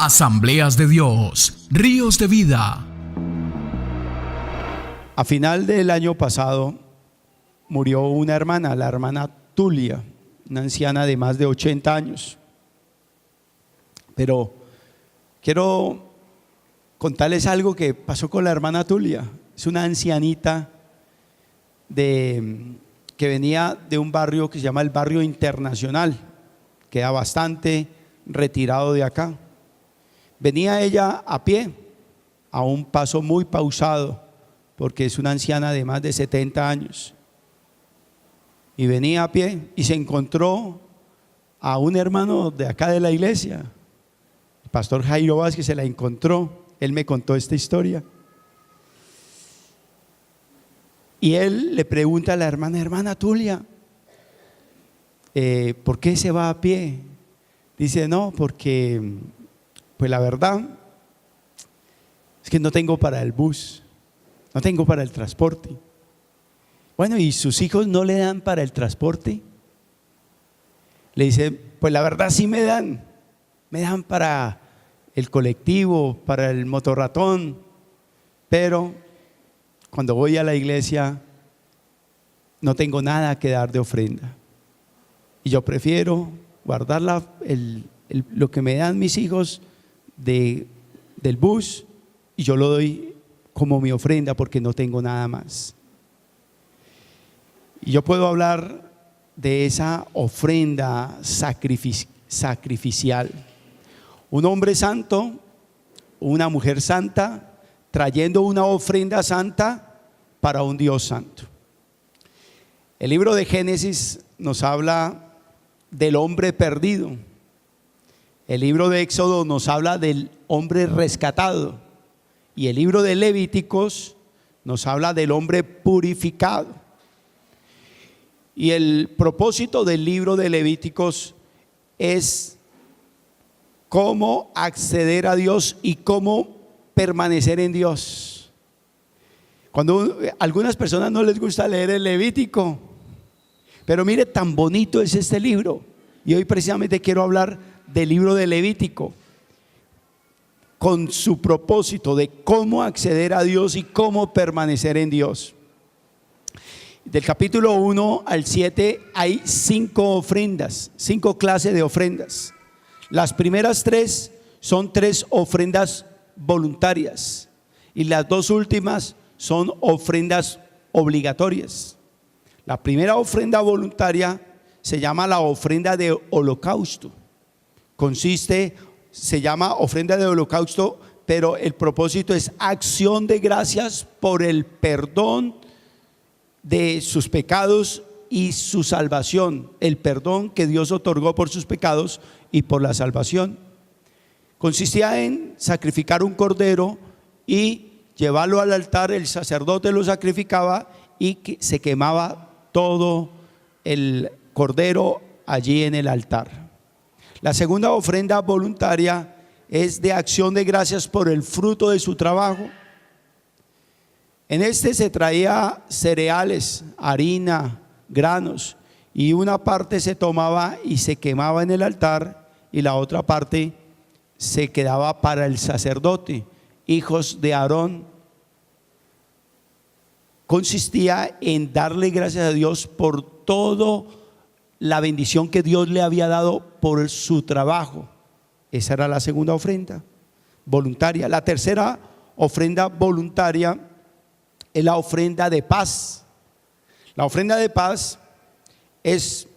Asambleas de Dios, Ríos de Vida. A final del año pasado murió una hermana, la hermana Tulia, una anciana de más de 80 años. Pero quiero contarles algo que pasó con la hermana Tulia. Es una ancianita que venía de un barrio que se llama el Barrio Internacional, queda bastante retirado de acá. Venía ella a pie, a un paso muy pausado, porque es una anciana de más de 70 años. Y venía a pie y se encontró a un hermano de acá de la iglesia, el pastor Jairo Vázquez. Se la encontró, él me contó esta historia. Y él le pregunta a la hermana Tulia, ¿por qué se va a pie? Dice, no, porque pues la verdad es que no tengo para el bus, no tengo para el transporte. Bueno, ¿y sus hijos no le dan para el transporte? Le dice, pues la verdad sí me dan para el colectivo, para el motorratón, pero cuando voy a la iglesia no tengo nada que dar de ofrenda. Y yo prefiero guardar lo que me dan mis hijos del bus, y yo lo doy como mi ofrenda porque no tengo nada más. Y yo puedo hablar de esa ofrenda sacrificial. Un hombre santo, una mujer santa, trayendo una ofrenda santa para un Dios santo. El libro de Génesis nos habla del hombre perdido. El libro de Éxodo nos habla del hombre rescatado. Y el libro de Levíticos nos habla del hombre purificado. Y el propósito del libro de Levíticos es cómo acceder a Dios y cómo permanecer en Dios. Cuando a algunas personas no les gusta leer el Levítico, pero mire, tan bonito es este libro. Y hoy precisamente quiero hablar del libro de Levítico, con su propósito de cómo acceder a Dios y cómo permanecer en Dios. Del capítulo 1 al 7 hay 5 ofrendas, 5 clases de ofrendas. Las primeras 3 son 3 ofrendas voluntarias y las 2 últimas son ofrendas obligatorias. La primera ofrenda voluntaria se llama la ofrenda de holocausto. Se llama ofrenda de holocausto, pero el propósito es acción de gracias por el perdón de sus pecados y su salvación, el perdón que Dios otorgó por sus pecados y por la salvación. Consistía en sacrificar un cordero y llevarlo al altar. El sacerdote lo sacrificaba y se quemaba todo el cordero allí en el altar. La segunda ofrenda voluntaria es de acción de gracias por el fruto de su trabajo. En este se traía cereales, harina, granos, y una parte se tomaba y se quemaba en el altar y la otra parte se quedaba para el sacerdote, hijos de Aarón. Consistía en darle gracias a Dios por toda la bendición que Dios le había dado por su trabajo. Esa era la segunda ofrenda voluntaria. La tercera ofrenda voluntaria es la ofrenda de paz. La ofrenda de paz es,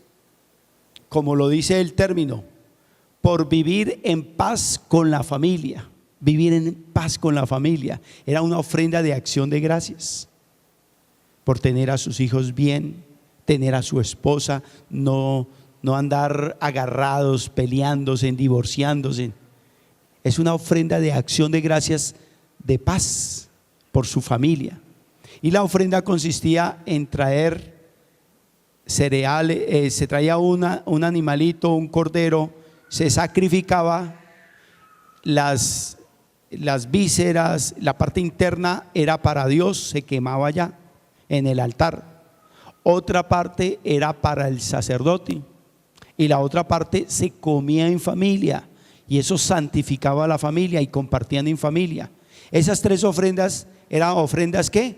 como lo dice el término, por vivir en paz con la familia. Vivir en paz con la familia. Era una ofrenda de acción de gracias por tener a sus hijos bien, tener a su esposa, no andar agarrados, peleándose, divorciándose. Es una ofrenda de acción de gracias, de paz por su familia. Y la ofrenda consistía en traer cereales, se traía un animalito, un cordero, se sacrificaba, las vísceras, la parte interna era para Dios, se quemaba allá en el altar. Otra parte era para el sacerdote y la otra parte se comía en familia. y eso santificaba a la familia y compartían en familia. Esas 3 ofrendas eran ofrendas ¿qué?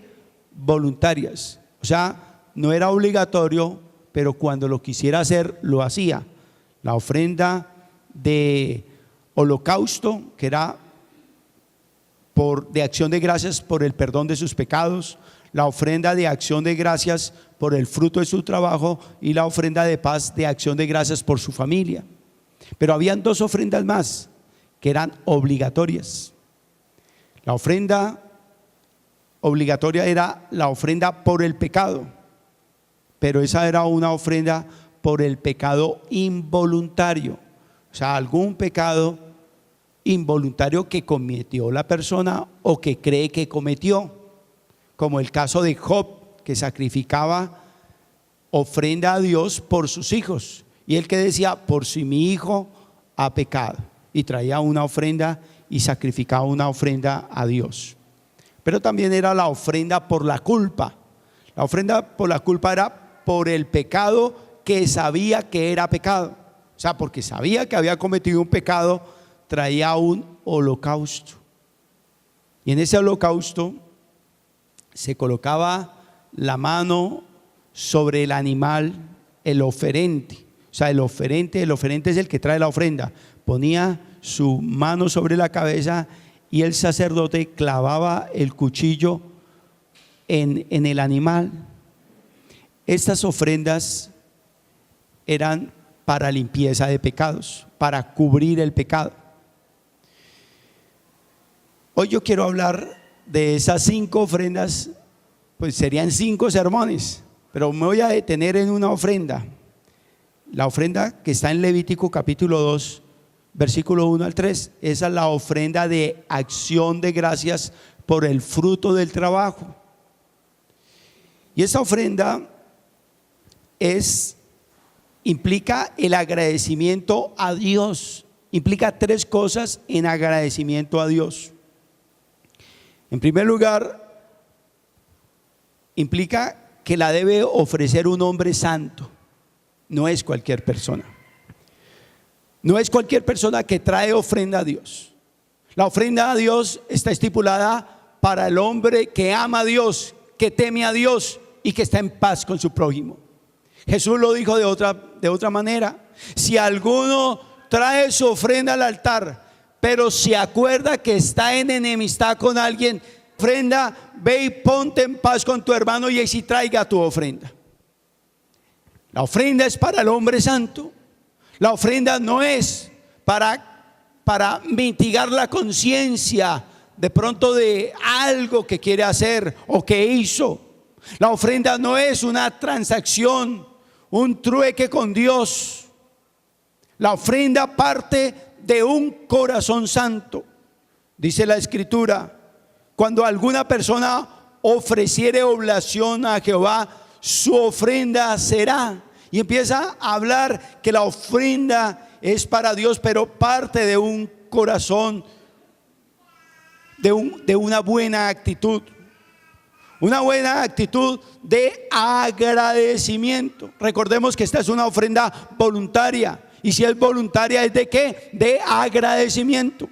Voluntarias, o sea, no era obligatorio, pero cuando lo quisiera hacer, lo hacía. La ofrenda de holocausto, que era de acción de gracias por el perdón de sus pecados, la ofrenda de acción de gracias por el fruto de su trabajo y la ofrenda de paz de acción de gracias por su familia. Pero habían 2 ofrendas más que eran obligatorias. La ofrenda obligatoria era la ofrenda por el pecado, pero esa era una ofrenda por el pecado involuntario, o sea, algún pecado involuntario que cometió la persona o que cree que cometió, como el caso de Job, que sacrificaba ofrenda a Dios por sus hijos, y él que decía: por si mi hijo ha pecado, y traía una ofrenda y sacrificaba una ofrenda a Dios. Pero también era la ofrenda por la culpa. La ofrenda por la culpa era por el pecado que sabía que era pecado, o sea, porque sabía que había cometido un pecado, traía un holocausto, y en ese holocausto se colocaba la mano sobre el animal, el oferente. O sea, el oferente es el que trae la ofrenda. Ponía su mano sobre la cabeza y el sacerdote clavaba el cuchillo en el animal. Estas ofrendas eran para limpieza de pecados, para cubrir el pecado. Hoy yo quiero hablar de esas 5 ofrendas, pues serían 5 sermones, pero me voy a detener en una ofrenda. La ofrenda que está en Levítico capítulo 2, versículo 1 al 3, esa es la ofrenda de acción de gracias por el fruto del trabajo. Y esa ofrenda implica el agradecimiento a Dios, implica 3 cosas en agradecimiento a Dios. En primer lugar, implica que la debe ofrecer un hombre santo, no es cualquier persona. No es cualquier persona que trae ofrenda a Dios. La ofrenda a Dios está estipulada para el hombre que ama a Dios, que teme a Dios y que está en paz con su prójimo. Jesús lo dijo de otra manera: si alguno trae su ofrenda al altar, pero se acuerda que está en enemistad con alguien, ofrenda, ve y ponte en paz con tu hermano y así traiga tu ofrenda. La ofrenda es para el hombre santo. La ofrenda no es para mitigar la conciencia de pronto de algo que quiere hacer o que hizo. La ofrenda no es una transacción, un trueque con Dios. La ofrenda parte de un corazón santo. Dice la Escritura: cuando alguna persona ofreciere oblación a Jehová, su ofrenda será. Y empieza a hablar que la ofrenda es para Dios, pero parte de un corazón, de una buena actitud. Una buena actitud de agradecimiento. Recordemos que esta es una ofrenda voluntaria. Y si es voluntaria, ¿es de qué? De agradecimiento.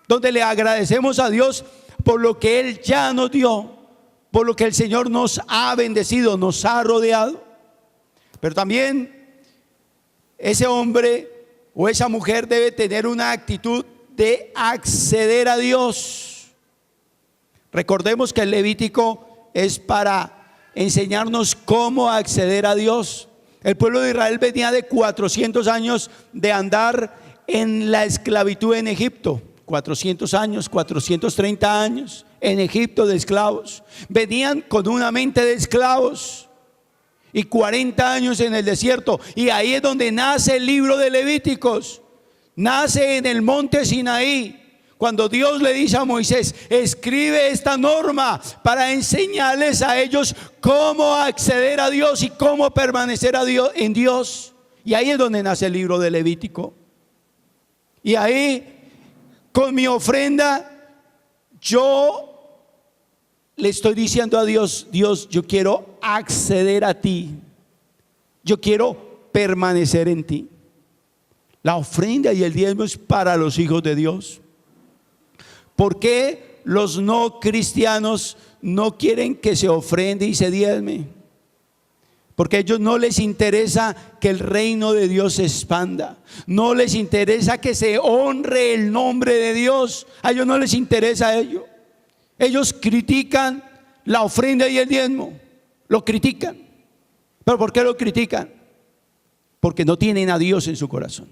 Donde le agradecemos a Dios por lo que Él ya nos dio, por lo que el Señor nos ha bendecido, nos ha rodeado. Pero también ese hombre o esa mujer debe tener una actitud de acceder a Dios. Recordemos que el Levítico es para enseñarnos cómo acceder a Dios. El pueblo de Israel venía de 400 años de andar en la esclavitud en Egipto. 400 años, 430 años en Egipto de esclavos. Venían con una mente de esclavos y 40 años en el desierto. Y ahí es donde nace el libro de Levíticos. Nace en el monte Sinaí, cuando Dios le dice a Moisés: escribe esta norma para enseñarles a ellos cómo acceder a Dios y cómo permanecer en Dios. Y ahí es donde nace el libro de Levítico. Y ahí, con mi ofrenda, yo le estoy diciendo a Dios: Dios, yo quiero acceder a ti, yo quiero permanecer en ti. La ofrenda y el diezmo es para los hijos de Dios. ¿Por qué los no cristianos no quieren que se ofrende y se diezme? Porque a ellos no les interesa que el reino de Dios se expanda. No les interesa que se honre el nombre de Dios. A ellos no les interesa ello. Ellos critican la ofrenda y el diezmo. Lo critican. ¿Pero por qué lo critican? Porque no tienen a Dios en su corazón.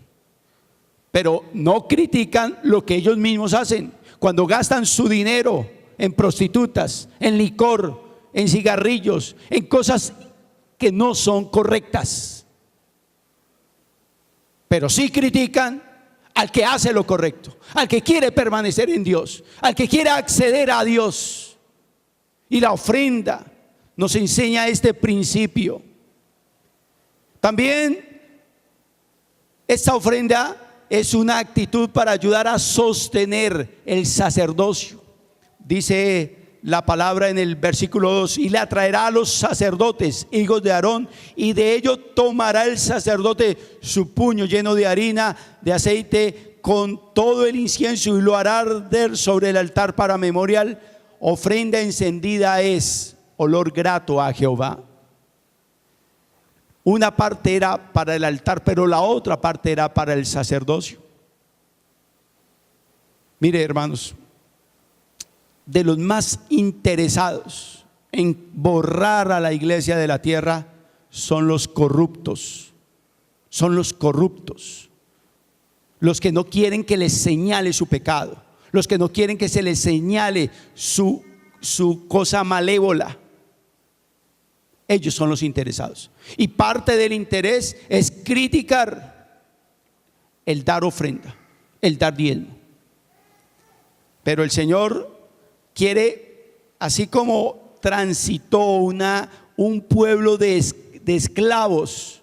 Pero no critican lo que ellos mismos hacen. Cuando gastan su dinero en prostitutas, en licor, en cigarrillos, en cosas que no son correctas. Pero sí critican al que hace lo correcto, al que quiere permanecer en Dios, al que quiere acceder a Dios. Y la ofrenda nos enseña este principio. También esta ofrenda es una actitud para ayudar a sostener el sacerdocio. Dice la palabra en el versículo 2: y le atraerá a los sacerdotes, hijos de Aarón, y de ello tomará el sacerdote su puño lleno de harina, de aceite, con todo el incienso, y lo hará arder sobre el altar para memorial. Ofrenda encendida es olor grato a Jehová. Una parte era para el altar, pero la otra parte era para el sacerdocio. Mire, hermanos, de los más interesados en borrar a la iglesia de la tierra son los corruptos. Son los corruptos. Los que no quieren que les señale su pecado. Los que no quieren que se les señale su cosa malévola. Ellos son los interesados. Y parte del interés es criticar el dar ofrenda, el dar diezmo. Pero el Señor quiere, así como transitó un pueblo de esclavos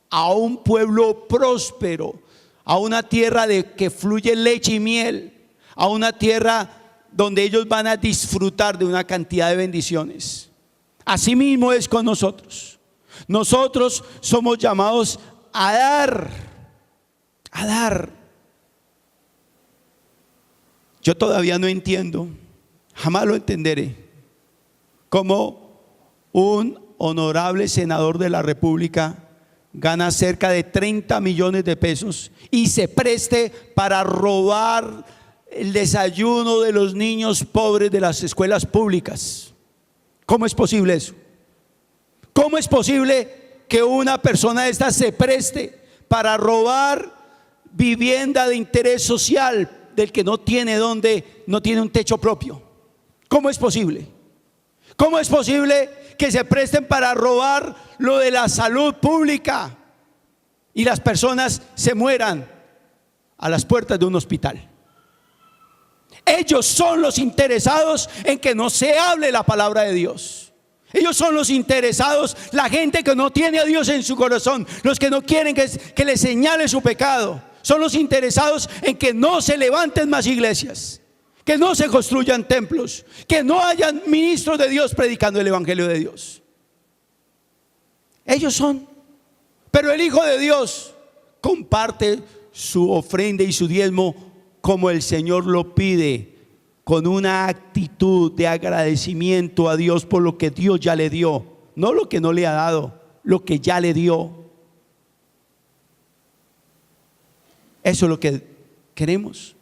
a un pueblo próspero, a una tierra de que fluye leche y miel, a una tierra donde ellos van a disfrutar de una cantidad de bendiciones. Así mismo es con nosotros. Nosotros somos llamados a dar, a dar. Yo todavía no entiendo, jamás lo entenderé, cómo un honorable senador de la República gana cerca de 30 millones de pesos y se preste para robar el desayuno de los niños pobres de las escuelas públicas. ¿Cómo es posible eso? ¿Cómo es posible que una persona de esta se preste para robar vivienda de interés social del que no tiene no tiene un techo propio? ¿Cómo es posible? ¿Cómo es posible que se presten para robar lo de la salud pública y las personas se mueran a las puertas de un hospital? Ellos son los interesados en que no se hable la palabra de Dios. Ellos son los interesados, la gente que no tiene a Dios en su corazón, los que no quieren que les señale su pecado. Son los interesados en que no se levanten más iglesias, que no se construyan templos, que no hayan ministros de Dios predicando el evangelio de Dios. Ellos son. Pero el Hijo de Dios comparte su ofrenda y su diezmo como el Señor lo pide, con una actitud de agradecimiento a Dios por lo que Dios ya le dio, no lo que no le ha dado, lo que ya le dio. Eso es lo que queremos.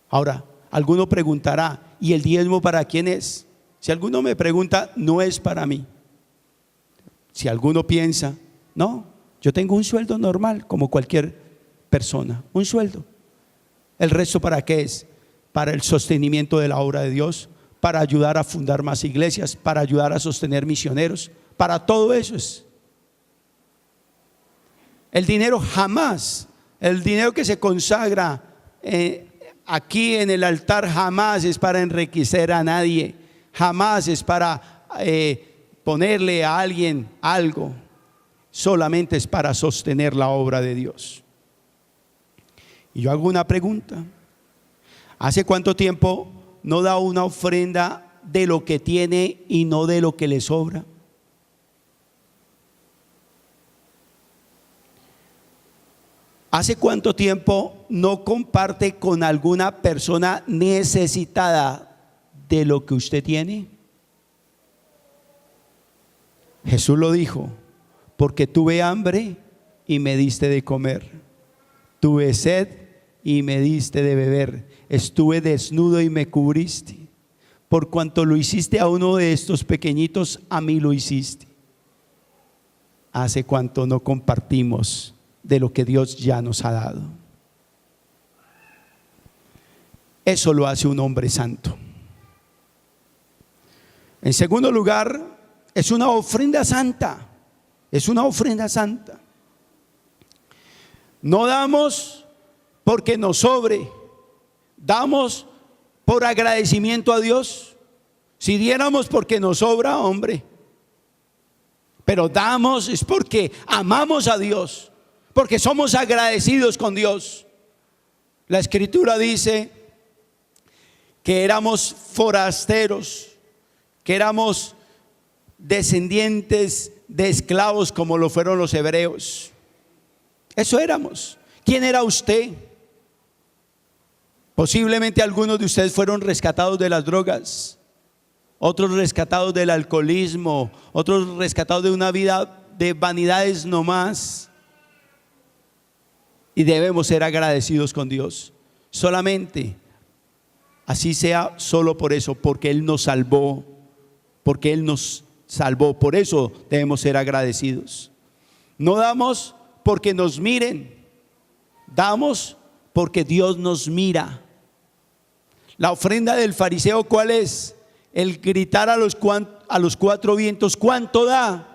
Ahora, alguno preguntará, ¿y el diezmo para quién es? Si alguno me pregunta, no es para mí. Si alguno piensa, no, yo tengo un sueldo normal como cualquier persona, un sueldo. ¿El resto para qué es? Para el sostenimiento de la obra de Dios, para ayudar a fundar más iglesias, para ayudar a sostener misioneros, para todo eso es. El dinero jamás, el dinero que se consagra aquí en el altar jamás es para enriquecer a nadie, jamás es para ponerle a alguien algo, solamente es para sostener la obra de Dios. Y yo hago una pregunta: ¿hace cuánto tiempo no da una ofrenda de lo que tiene y no de lo que le sobra? ¿Hace cuánto tiempo no comparte con alguna persona necesitada de lo que usted tiene? Jesús lo dijo: porque tuve hambre y me diste de comer, tuve sed y me diste de beber, estuve desnudo y me cubriste. Por cuanto lo hiciste a uno de estos pequeñitos, a mí lo hiciste. ¿Hace cuánto no compartimos de lo que Dios ya nos ha dado? Eso lo hace un hombre santo. En segundo lugar, es una ofrenda santa. Es una ofrenda santa. No damos porque nos sobre, damos por agradecimiento a Dios. Si diéramos porque nos sobra, hombre, pero damos es porque amamos a Dios, porque somos agradecidos con Dios. La Escritura dice que éramos forasteros, que éramos descendientes de esclavos como lo fueron los hebreos. Eso éramos. ¿Quién era usted? Posiblemente algunos de ustedes fueron rescatados de las drogas, otros rescatados del alcoholismo, otros rescatados de una vida de vanidades no más. Y debemos ser agradecidos con Dios. Solamente, así sea, solo por eso, porque Él nos salvó, porque Él nos salvó. Por eso debemos ser agradecidos. No damos porque nos miren, damos porque Dios nos mira. La ofrenda del fariseo, ¿cuál es? El gritar a los cuatro vientos: ¿cuánto da?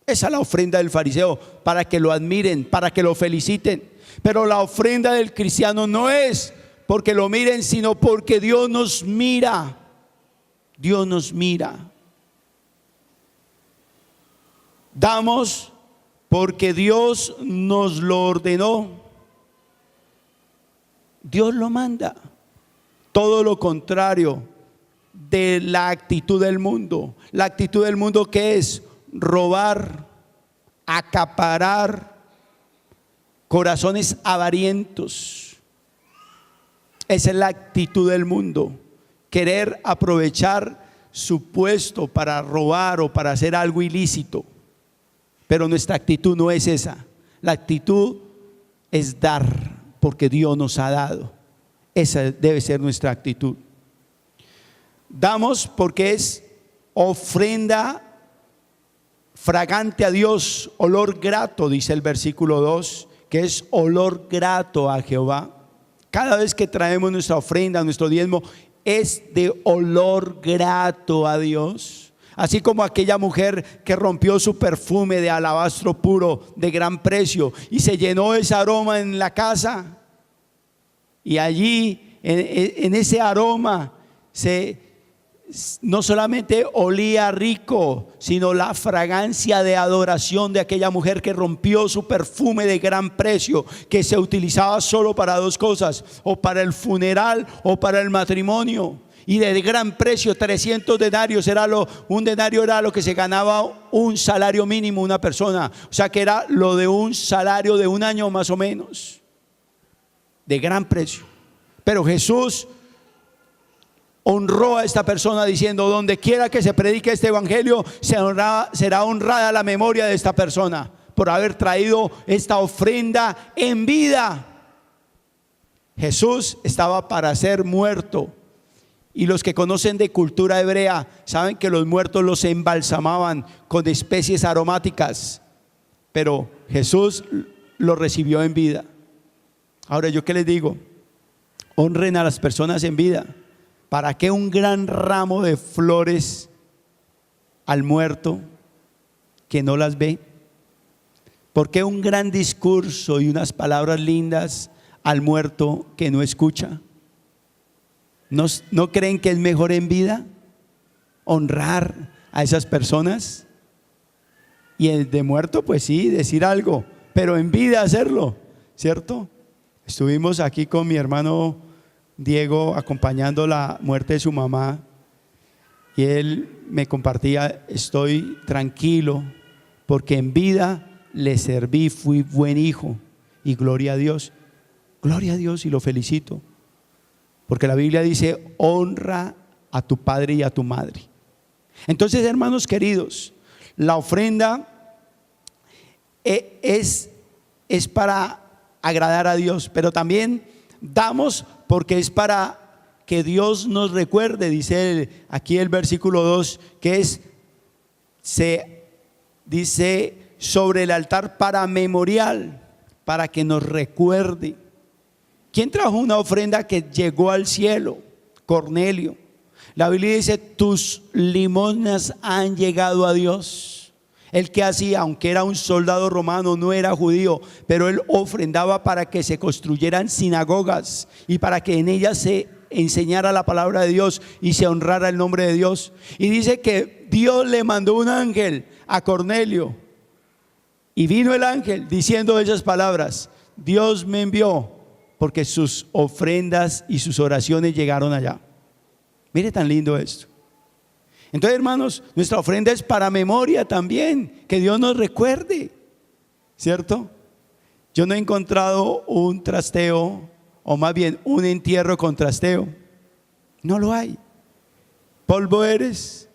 Esa es la ofrenda del fariseo, para que lo admiren, para que lo feliciten. Pero la ofrenda del cristiano no es porque lo miren, sino porque Dios nos mira. Dios nos mira. Damos porque Dios nos lo ordenó. Dios lo manda. Todo lo contrario de la actitud del mundo. La actitud del mundo, ¿qué es? Robar, acaparar, corazones avarientos. Esa es la actitud del mundo. Querer aprovechar su puesto para robar o para hacer algo ilícito. Pero nuestra actitud no es esa. La actitud es dar porque Dios nos ha dado. Esa debe ser nuestra actitud. Damos porque es ofrenda fragante a Dios, olor grato, dice el versículo 2, que es olor grato a Jehová. Cada vez que traemos nuestra ofrenda, nuestro diezmo, es de olor grato a Dios. Así como aquella mujer que rompió su perfume de alabastro puro de gran precio y se llenó ese aroma en la casa, y allí en ese aroma no solamente olía rico, sino la fragancia de adoración de aquella mujer que rompió su perfume de gran precio, que se utilizaba solo para dos cosas: o para el funeral o para el matrimonio. Y de gran precio, 300 denarios un denario era lo que se ganaba un salario mínimo una persona. O sea que era lo de un salario de un año más o menos, de gran precio. Pero Jesús honró a esta persona diciendo: donde quiera que se predique este evangelio, será honrada la memoria de esta persona por haber traído esta ofrenda en vida. Jesús estaba para ser muerto. Y los que conocen de cultura hebrea saben que los muertos los embalsamaban con especies aromáticas, pero Jesús lo recibió en vida. Ahora, ¿yo qué les digo? Honren a las personas en vida. ¿Para qué un gran ramo de flores al muerto que no las ve? ¿Por qué un gran discurso y unas palabras lindas al muerto que no escucha? ¿No creen que es mejor en vida honrar a esas personas? Y el de muerto, pues sí, decir algo, pero en vida hacerlo, ¿cierto? Estuvimos aquí con mi hermano Diego acompañando la muerte de su mamá, y él me compartía: estoy tranquilo porque en vida le serví, fui buen hijo. y gloria a Dios. Gloria a Dios y lo felicito. Porque la Biblia dice, honra a tu padre y a tu madre. Entonces, hermanos queridos, la ofrenda es para agradar a Dios, pero también damos porque es para que Dios nos recuerde. Dice aquí el versículo 2, que dice sobre el altar para memorial, para que nos recuerde. ¿Quién trajo una ofrenda que llegó al cielo? Cornelio. La Biblia dice, tus limosnas han llegado a Dios. El que hacía, aunque era un soldado romano, no era judío, pero él ofrendaba para que se construyeran sinagogas y para que en ellas se enseñara la palabra de Dios y se honrara el nombre de Dios. Y dice que Dios le mandó un ángel a Cornelio, y vino el ángel diciendo esas palabras: Dios me envió porque sus ofrendas y sus oraciones llegaron allá. Mire tan lindo esto. Entonces, hermanos, nuestra ofrenda es para memoria también, que Dios nos recuerde, ¿cierto? Yo no he encontrado un trasteo, o más bien un entierro con trasteo. No lo hay. Polvo eres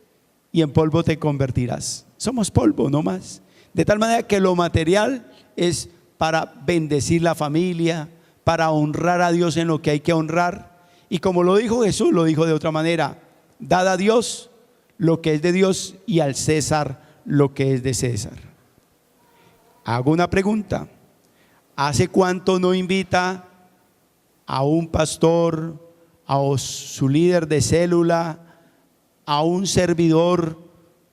y en polvo te convertirás. Somos polvo, no más. De tal manera que lo material es para bendecir la familia, para honrar a Dios en lo que hay que honrar. Y como lo dijo Jesús, lo dijo de otra manera: dad a Dios lo que es de Dios y al César lo que es de César. Hago una pregunta: ¿hace cuánto no invita a un pastor, a su líder de célula, a un servidor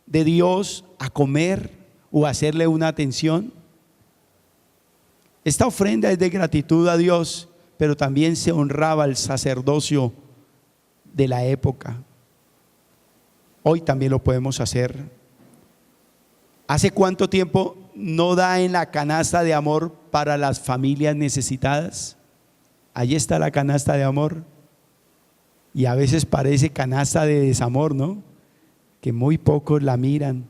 de Dios a comer o a hacerle una atención? Esta ofrenda es de gratitud a Dios, pero también se honraba el sacerdocio de la época. Hoy también lo podemos hacer. ¿Hace cuánto tiempo no da en la canasta de amor para las familias necesitadas? Allí está la canasta de amor. Y a veces parece canasta de desamor, ¿no? Que muy pocos la miran.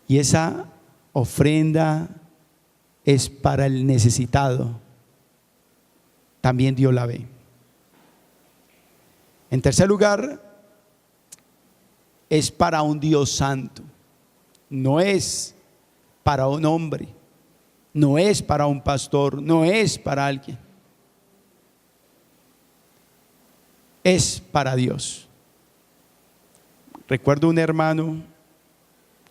Y esa ofrenda es para el necesitado. También Dios la ve. En tercer lugar, es para un Dios santo. No es para un hombre, no es para un pastor, no es para alguien. Es para Dios. Recuerdo un hermano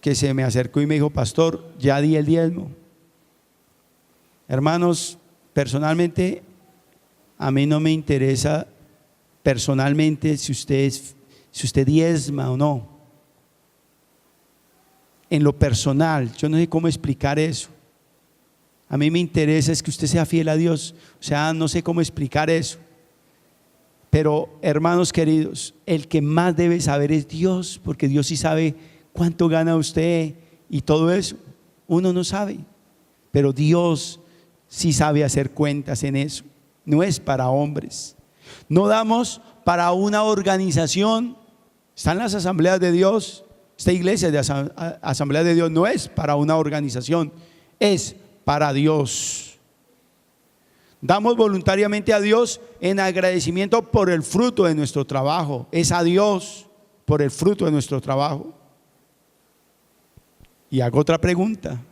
que se me acercó y me dijo: pastor, ya di el diezmo. Hermanos, personalmente a mí no me interesa personalmente si usted diezma o no. En lo personal, yo no sé cómo explicar eso. A mí me interesa es que usted sea fiel a Dios. O sea, no sé cómo explicar eso. Pero, hermanos queridos, el que más debe saber es Dios, porque Dios sí sabe cuánto gana usted y todo eso. Uno no sabe, pero Dios sí sabe hacer cuentas en eso. No es para hombres. No damos para una organización. Están las asambleas de Dios. Esta iglesia de asamblea de Dios no es para una organización, es para Dios. Damos voluntariamente a Dios en agradecimiento por el fruto de nuestro trabajo. Es a Dios por el fruto de nuestro trabajo. Y hago otra pregunta: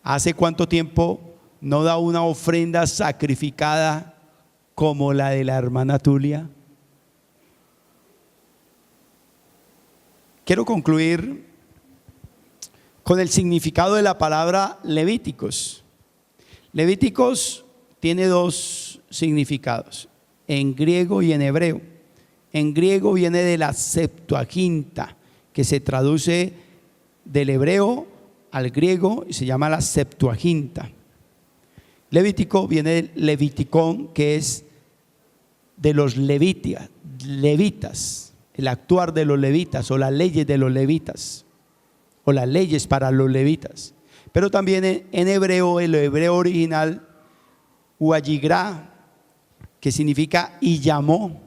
¿hace cuánto tiempo no da una ofrenda sacrificada como la de la hermana Tulia? Quiero concluir con el significado de la palabra Levíticos. Levíticos tiene dos significados, en griego y en hebreo. En griego viene de la Septuaginta, que se traduce del hebreo al griego y se llama la Septuaginta. Levítico viene del Leviticón, que es de los levitas, el actuar de los levitas o las leyes de los levitas o las leyes para los levitas. Pero también en hebreo, el hebreo original, Uayigrá, que significa y llamó.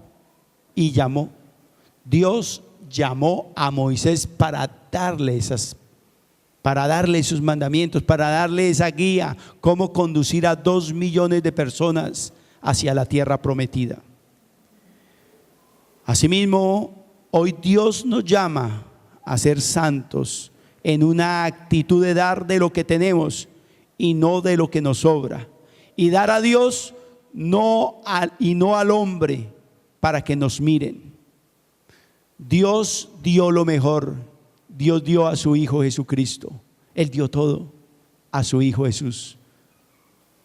Dios llamó a Moisés para darle para darle sus mandamientos, para darle esa guía, cómo conducir a 2 millones de personas hacia la tierra prometida. Asimismo, hoy Dios nos llama a ser santos en una actitud de dar de lo que tenemos y no de lo que nos sobra, y dar a Dios no al hombre para que nos miren. Dios dio lo mejor. Dios dio a su Hijo Jesucristo. Él dio todo a su Hijo Jesús.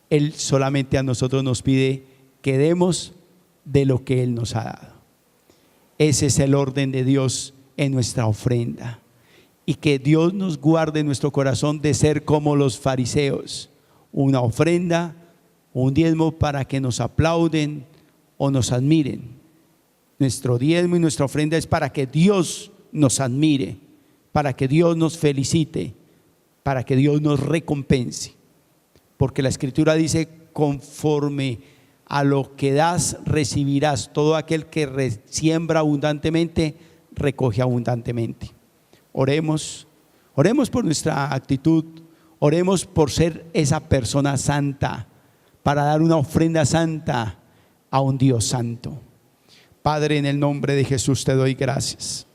Él solamente a nosotros nos pide que demos de lo que Él nos ha dado. Ese es el orden de Dios en nuestra ofrenda. Y que Dios nos guarde en nuestro corazón de ser como los fariseos. Una ofrenda, un diezmo para que nos aplauden o nos admiren. Nuestro diezmo y nuestra ofrenda es para que Dios nos admire, para que Dios nos felicite, para que Dios nos recompense. Porque la Escritura dice: conforme a lo que das, recibirás. Todo aquel que siembra abundantemente, recoge abundantemente. Oremos por nuestra actitud, oremos por ser esa persona santa, para dar una ofrenda santa a un Dios santo. Padre, en el nombre de Jesús te doy gracias.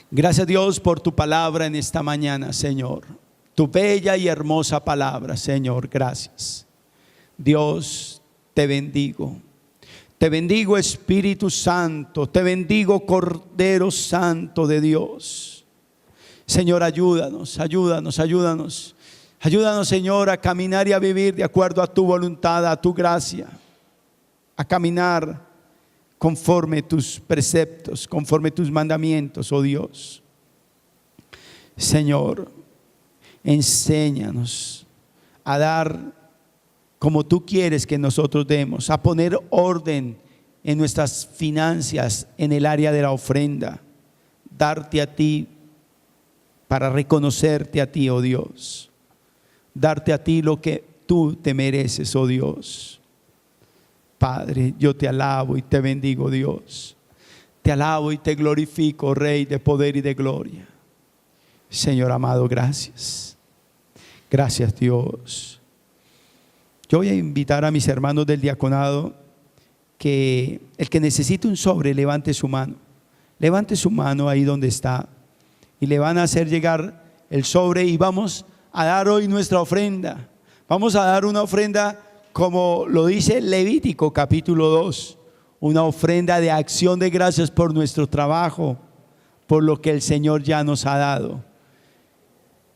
Gracias, Dios, por tu palabra en esta mañana, Señor. Tu bella y hermosa palabra, Señor, gracias. Dios, te bendigo. Te bendigo, Espíritu Santo. Te bendigo, Cordero Santo de Dios. Señor, ayúdanos. Ayúdanos, Señor, a caminar y a vivir de acuerdo a tu voluntad, a tu gracia. A caminar conforme tus preceptos, conforme tus mandamientos, oh Dios. Señor, enséñanos a dar como tú quieres que nosotros demos, a poner orden en nuestras finanzas, en el área de la ofrenda, darte a ti para reconocerte a ti, oh Dios, darte a ti lo que tú te mereces, oh Dios. Padre, yo te alabo y te bendigo, Dios. Te alabo y te glorifico, Rey de poder y de gloria. Señor amado, gracias. Gracias, Dios. Yo voy a invitar a mis hermanos del diaconado que el que necesite un sobre, levante su mano. Levante su mano ahí donde está y le van a hacer llegar el sobre y vamos a dar hoy nuestra ofrenda. Vamos a dar una ofrenda como lo dice Levítico capítulo 2, una ofrenda de acción de gracias por nuestro trabajo, por lo que el Señor ya nos ha dado.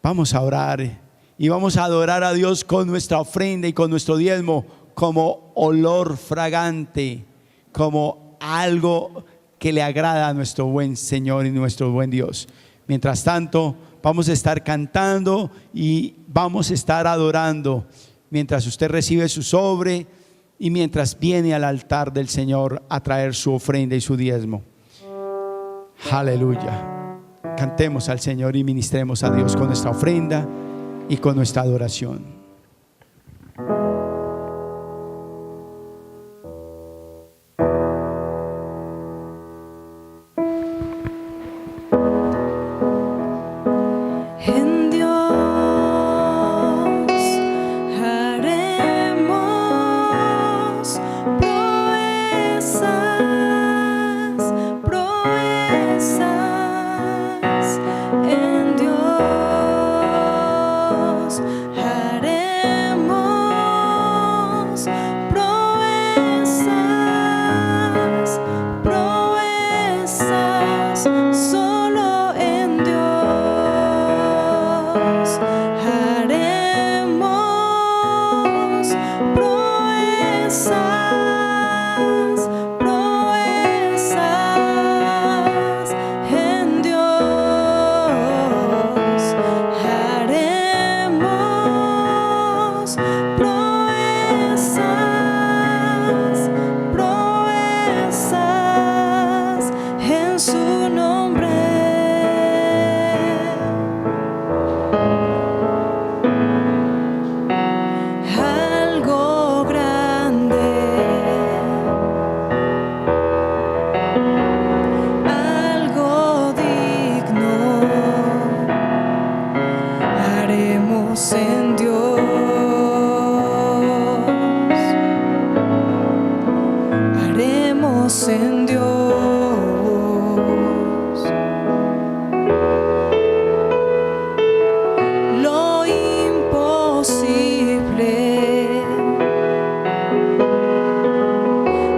Vamos a orar y vamos a adorar a Dios con nuestra ofrenda y con nuestro diezmo como olor fragante, como algo que le agrada a nuestro buen Señor y nuestro buen Dios. Mientras tanto, vamos a estar cantando y vamos a estar adorando mientras usted recibe su sobre y mientras viene al altar del Señor a traer su ofrenda y su diezmo. Aleluya. Cantemos al Señor y ministremos a Dios con nuestra ofrenda y con nuestra adoración. Proezas, haremos en Dios. Lo imposible,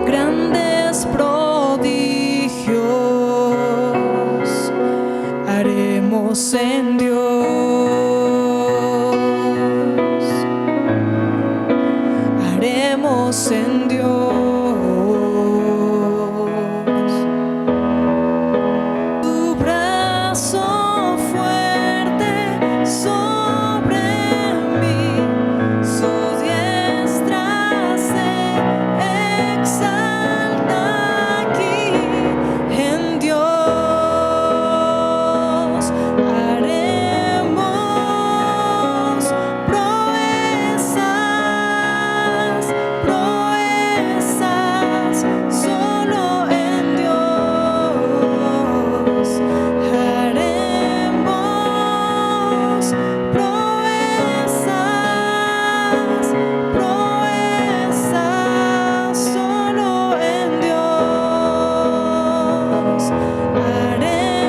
grandes prodigios haremos en Dios. Haremos en Dios. Tu brazo fuerte sobre mí, su diestra se exalta aquí. En Dios haremos proezas, proezas, solo en Dios haremos proezas, proezas, solo en Dios haremos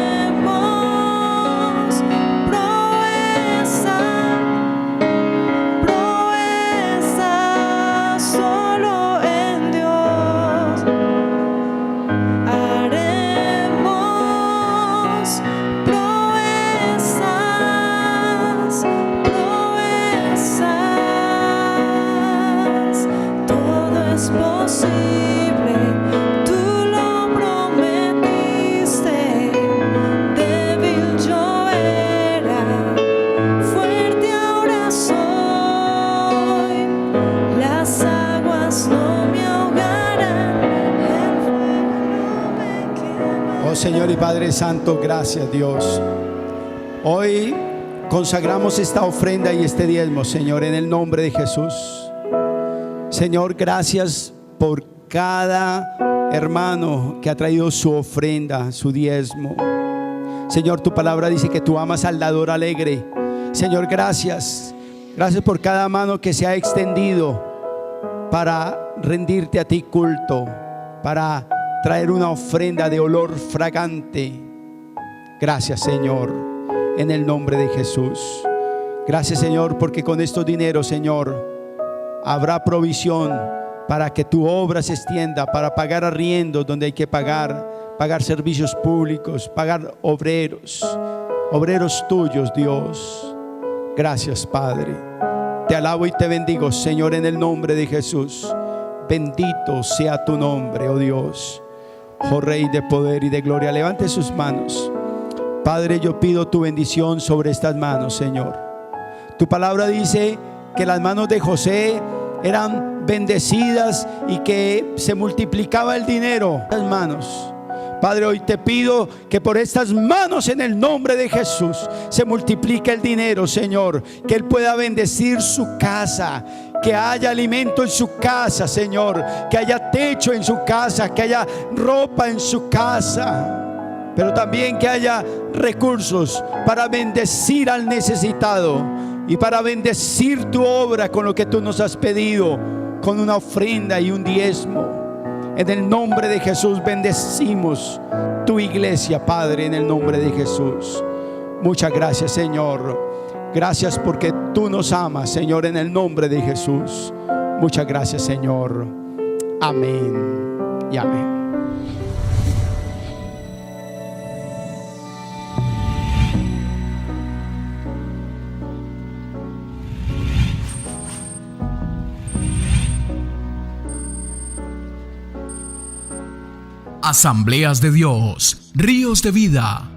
proezas, proezas, solo en Dios haremos proezas, proezas. Todo es posible, tú lo prometiste. Débil yo era, fuerte ahora soy. Las aguas no me ahogarán, el fuego no me quemará. Oh Señor y Padre Santo, gracias Dios. Hoy consagramos esta ofrenda y este diezmo, Señor, en el nombre de Jesús. Señor, gracias por cada hermano que ha traído su ofrenda, su diezmo. Señor, tu palabra dice que tú amas al dador alegre. Señor, gracias. Gracias por cada mano que se ha extendido para rendirte a ti culto, para traer una ofrenda de olor fragante. Gracias, Señor, en el nombre de Jesús. Gracias, Señor, porque con estos dineros, Señor, habrá provisión para que tu obra se extienda, para pagar arriendos donde hay que pagar servicios públicos, pagar obreros tuyos, Dios. Gracias, Padre. Te alabo y te bendigo, Señor, en el nombre de Jesús. Bendito sea tu nombre, oh Dios, oh Rey de poder y de gloria. Levante sus manos. Padre, yo pido tu bendición sobre estas manos, Señor. Tu palabra dice que las manos de José eran bendecidas y que se multiplicaba el dinero. Las manos, Padre, hoy te pido que por estas manos, en el nombre de Jesús, se multiplique el dinero, Señor. Que Él pueda bendecir su casa, que haya alimento en su casa, Señor, que haya techo en su casa, que haya ropa en su casa, pero también que haya recursos para bendecir al necesitado y para bendecir tu obra con lo que tú nos has pedido, con una ofrenda y un diezmo. En el nombre de Jesús bendecimos tu iglesia, Padre, en el nombre de Jesús. Muchas gracias, Señor. Gracias porque tú nos amas, Señor, en el nombre de Jesús. Muchas gracias, Señor. Amén y amén. Asambleas de Dios, Ríos de Vida.